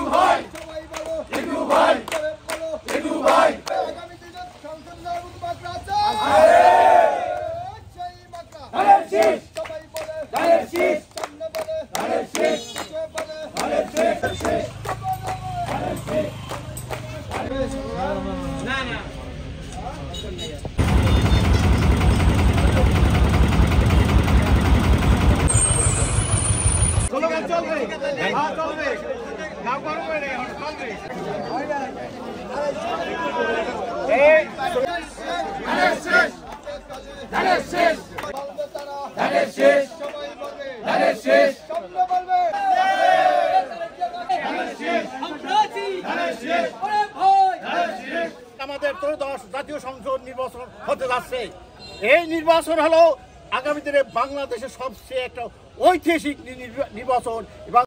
ভাই সবাই বলো জিতু ভাই বলো জিতু ভাই আগামী দিনে সংসদ নাগরিক বাকরা আছে সেই বাকরা ধানের শীষ সবাই বলে ধানের শীষ সামনে বলে ধানের শীষ পিছে বলে ধানের শীষ না না স্লোগান চলবে হ্যাঁ চলবে গাও করবে রে চলবে এই ধানের শীষ ধানের শীষ বলবে তারা ধানের শীষ সবাই বলবে ধানের শীষ সামনে বলবে ধানের শীষ আমাদের ত্রয়োদশ জাতীয় সংসদ নির্বাচন হতে যাচ্ছে। এই নির্বাচন হলো আগামী দিনে বাংলাদেশের সবচেয়ে একটা ঐতিহাসিক নির্বাচন এবং